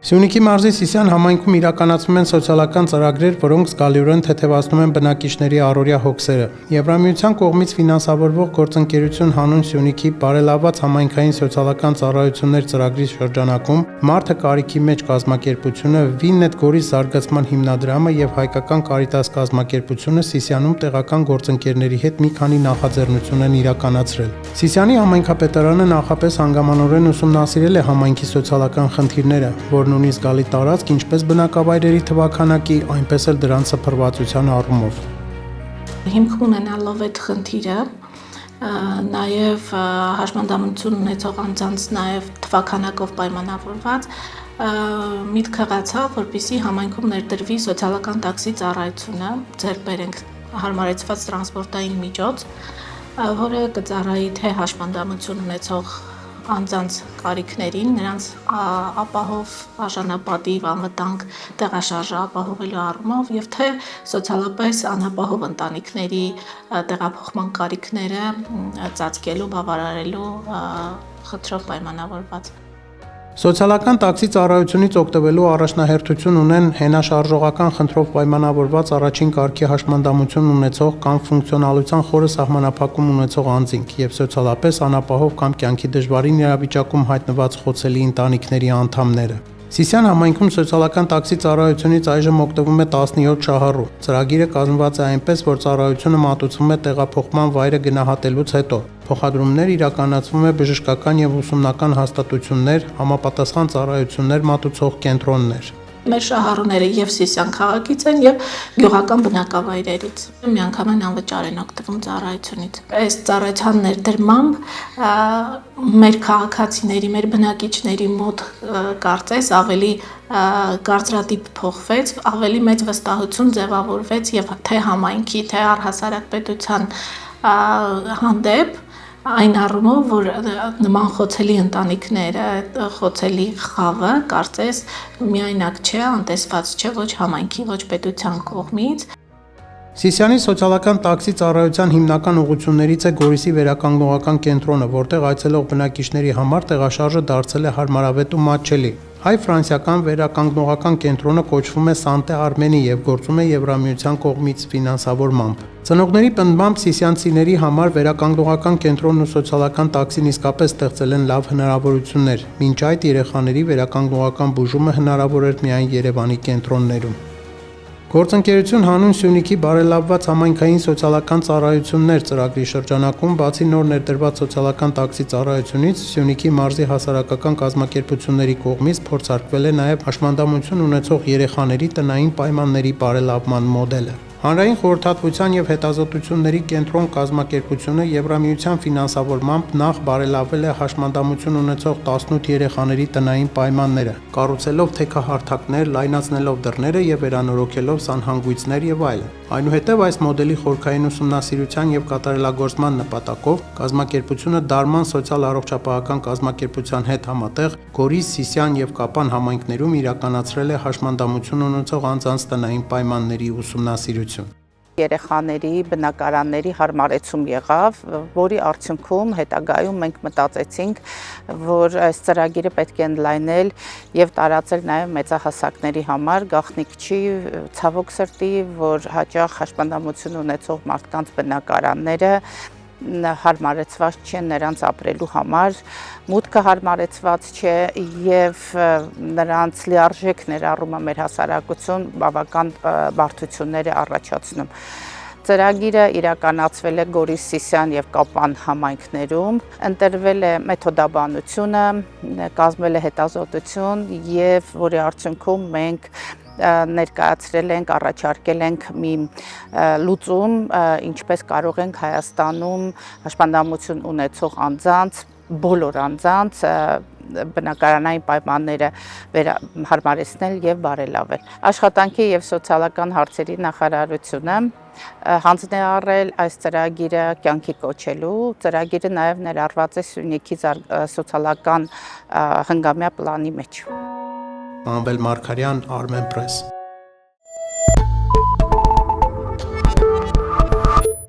Սյունիքի մարզի Սիսիան համայնքում իրականացվում են սոցիալական ծրագրեր, որոնք զգալիորեն թեթևացնում են բնակիչների առօրյա հոգսերը։ Եվրամիության կողմից ֆինանսավորվող գործընկերություն հանուն Սյունիքի բարելավված համայնքային սոցիալական ծառայություններ ծրագրի շրջանակում Մարդը կարիքի մեջ կազմակերպությունը, Վիննետ Գորիս զարգացման հիմնադրամը եւ Հայկական Կարիտաս կազմակերպությունը Սիսիանում տեղական գործընկերների հետ մի քանի նախաձեռնություն են իրականացրել։ Սիսիանի համայնքապետարանը նախապես հանգամանորեն ուսումնասիրել է համայնքի սոցիալական խնդիրները, որն ունի զգալի տարածք ինչպես բնակավայրերի թվաքանակի, այնպես էլ դրանց սփռվածության առումով։ Հիմք ունենալով այդ խնդիրը, նաև հաշմանդամություն ունեցող անձանց նաև թվաքանակով պայմանավորված, միտք հղացավ, որպեսզի համայնքում ներդրվի սոցիալական տաքսի ծառայությունը, ձեռք բերենք հարմարեցված տրանսպորտային միջոց, որը կծառայի թե հաշմանդամություն ունեցող անձանց կարիքներին, նրանց ապահով, արժանապատիվ, անվտանգ տեղաշարժը ապահովելու առումով եւ թե սոցիալապես անապահով ընտանիքների տեղափոխման կարիքները ծածկելու, բավարարելու խնդրով պայմանավորված։ Սոցիալական տաքսի ծառայությունից օգտվելու առաջնահերթություն ունեն հենաշարժողական խնդրով պայմանավորված առաջին կարգի հաշմանդամություն ունեցող կամ ֆունկցիոնալության խորը սահմանափակում ունեցող անձինք եւ սոցիալապես անապահով կամ կյանքի դժվարին իրավիճակում հայտնված խոցելի ընտանիքների անդամները։ Սիսիան համայնքում սոցիալական տաքսի ծառայությունից այժմ օգտվում է 17 շահառու։ Ծրագիրը կազմված է այնպես, որ ծառայությունը մատուցվում է տեղափոխման վայրը գնահատելուց հետո։ Փոխադրումներ իրականացվում է բժշկական եւ ուսումնական հաստատություններ, համապատասխան ծառայություններ մատուցող կենտրոններ։ Մեր շահառուները եւ Սիսիան քաղաքից են եւ գյուղական բնակավայրերից։ Միանգամայն անվճար են օգտվում ծառայությունից։ Այս ծառայության ներդրմամբ մեր քաղաքացիների, մեր բնակիչների մոտ կարծես ավելի կարծրատիպ փոխվեց, ավելի մեծ վստահություն ձևավորվեց եւ թե համայնքի, թե առհասարակ պետության հանդեպ այն առումով, որ նման խոցելի ընտանիքները, խոցելի խավը կարծես միայնակ չէ, անտեսված չէ ոչ համայնքի, ոչ պետության կողմից։ Սիսիանի սոցիալական տաքսի ծառայության հիմնական ուղղություններից է Գորիսի վերականգնողական կենտրոնը, որտեղ այցելող բնակիչների համար տեղաշարժը դարձել է հարմարավետ ու մատչելի։ Հայ-ֆրանսիական վերականգնողական կենտրոնը կոչվում է Սանտե Արմենի եւ գործում է Եվրամիության կողմից ֆինանսավորմամբ։ Ծնողների պնդմամբ սիսիանցիների համար վերականգնողական կենտրոնն ու սոցիալական տաքսին իսկապես ստեղծել են լավ հնարավորություններ։ Մինչ այդ երեխաների վերականգնողական բուժումը հնարավոր էր միայն Երևանի կենտրոններում։ Գործընկերություն հանուն Սյունիքի բարելավված համայնքային սոցիալական ծառայություններ ծրագրի շրջանակում բացի նոր ներդրված սոցիալական տաքսի ծառայությունից Սյունիքի մարզի հասարակական կազմակերպությունների կողմից փորձարկվել է նաև հաշմանդամություն ունեցող երեխաների տնային պայմանների բարելավման մոդելը։ Հանրային խորհրդատվության եւ հետազոտությունների կենտրոն կազմակերպությունը Եվրամիության ֆինանսավորմամբ նախ բարելավել է հաշմանդամություն ունեցող 18 երեխաների տնային պայմանները, կառուցելով թեքահարթակներ, լայնացնելով դռները եւ վերանորոգելով սանհանգույցներ եւ այլն։ Այնուհետև այս մոդելի խորքային ուսումնասիրության եւ կատարելագործման նպատակով կազմակերպությունը Դարման սոցիալ առողջապահական կազմակերպության հետ համատեղ Գորիս, Սիսիան եւ Կապան համայնքներում իրականացրել է հաշմանդամություն ունեցող անձանց տնային պայմանների ուսումնասիրություն։ Երեխաների բնակարանների հարմարեցում եղավ, որի արդյունքում հետագայում մենք մտածեցինք, որ այս ծրագիրը պետք է ընդլայնել եւ տարածել նաեւ մեծահասակների համար, գաղտնիք չի ցավոք սրտի, որ հաճախ հաշմանդամություն ունեցող մարդկանց բնակարանները հարմարեցված չեն նրանց ապրելու համար, մուտքը հարմարեցված չէ եւ նրանց լիարժեք ներառումը մեր հասարակություն բավական բարդություններ է առաջացնում։ Ծրագիրը իրականացվել է Գորիս, Սիսիան եւ Կապան համայնքներում, ընտրվել է մեթոդաբանությունը, կազմվել է հետազոտություն եւ որի արդյունքում մենք ներկայացրել ենք, առաջարկել ենք մի լուծում, ինչպես կարող ենք Հայաստանում հաշմանդամություն ունեցող անձանց, բոլոր անձանց բնակարանային պայմանները հարմարեցնել եւ բարելավել։ Աշխատանքի եւ սոցիալական հարցերի նախարարությունը հանձն է առել այս ծրագիրը կյանքի կոչելու։ Ծրագիրը նաեւ ներառված է Սյունիքի սոցիալական հնգամյա պլանի մեջ։ Մամբել Մարգարյան, Armen Press